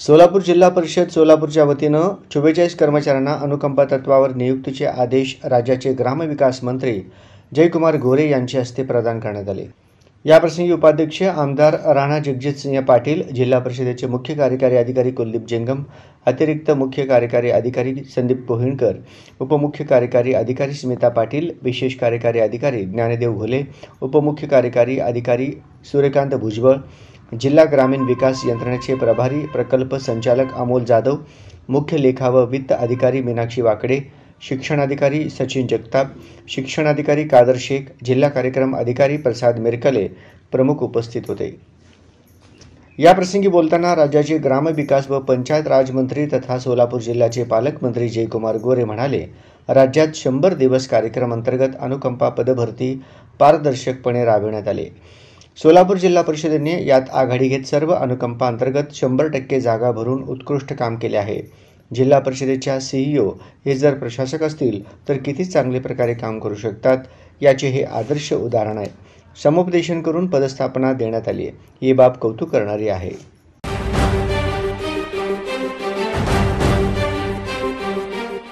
सोलापूर जिल्हा परिषद सोलापूरच्या वतीनं 44 कर्मचाऱ्यांना अनुकंपा तत्वावर नियुक्तीचे आदेश राज्याचे ग्रामविकास मंत्री जयकुमार गोरे यांच्या हस्ते प्रदान करण्यात आले। याप्रसंगी उपाध्यक्ष आमदार राणा जगजितसिंह पाटील, जिल्हा परिषदेचे मुख्य कार्यकारी अधिकारी कुलदीप जेंगम, अतिरिक्त मुख्य कार्यकारी अधिकारी संदीप पोहिणकर, उपमुख्य कार्यकारी अधिकारी स्मिता पाटील, विशेष कार्यकारी अधिकारी ज्ञानदेव घोले, उपमुख्य कार्यकारी अधिकारी सूर्यकांत भुजबळ, जिल्हा ग्रामीण विकास यंत्रणेचे प्रभारी प्रकल्प संचालक अमोल जाधव, मुख्य लेखा व वित्त अधिकारी मीनाक्षी वाकडे, शिक्षणाधिकारी सचिन जगताप, शिक्षणाधिकारी कादर शेख, जिल्हा कार्यक्रम अधिकारी प्रसाद मिरकले प्रमुख उपस्थित होते। या प्रसंगी बोलताना राज्याचे ग्रामविकास व पंचायत राज मंत्री तथा सोलापूर जिल्ह्याचे पालकमंत्री जयकुमार गोरे म्हणाले, राज्यात 100 दिवस कार्यक्रम अंतर्गत अनुकंपा पदभरती पारदर्शकपणे राबविण्यात आले। सोलापूर जिल्हा परिषदेने यात आघाडी घेत सर्व अनुकंपा अंतर्गत 100% जागा भरून उत्कृष्ट काम केले आहे। जिल्हा परिषदेच्या सीईओ हे जर प्रशासक असतील तर किती चांगले प्रकारे काम करू शकतात याचे हे आदर्श उदाहरण आहे। समुपदेशन करून पदस्थापना देण्यात आली आहे, ही बाब कौतुक करणारी आहे।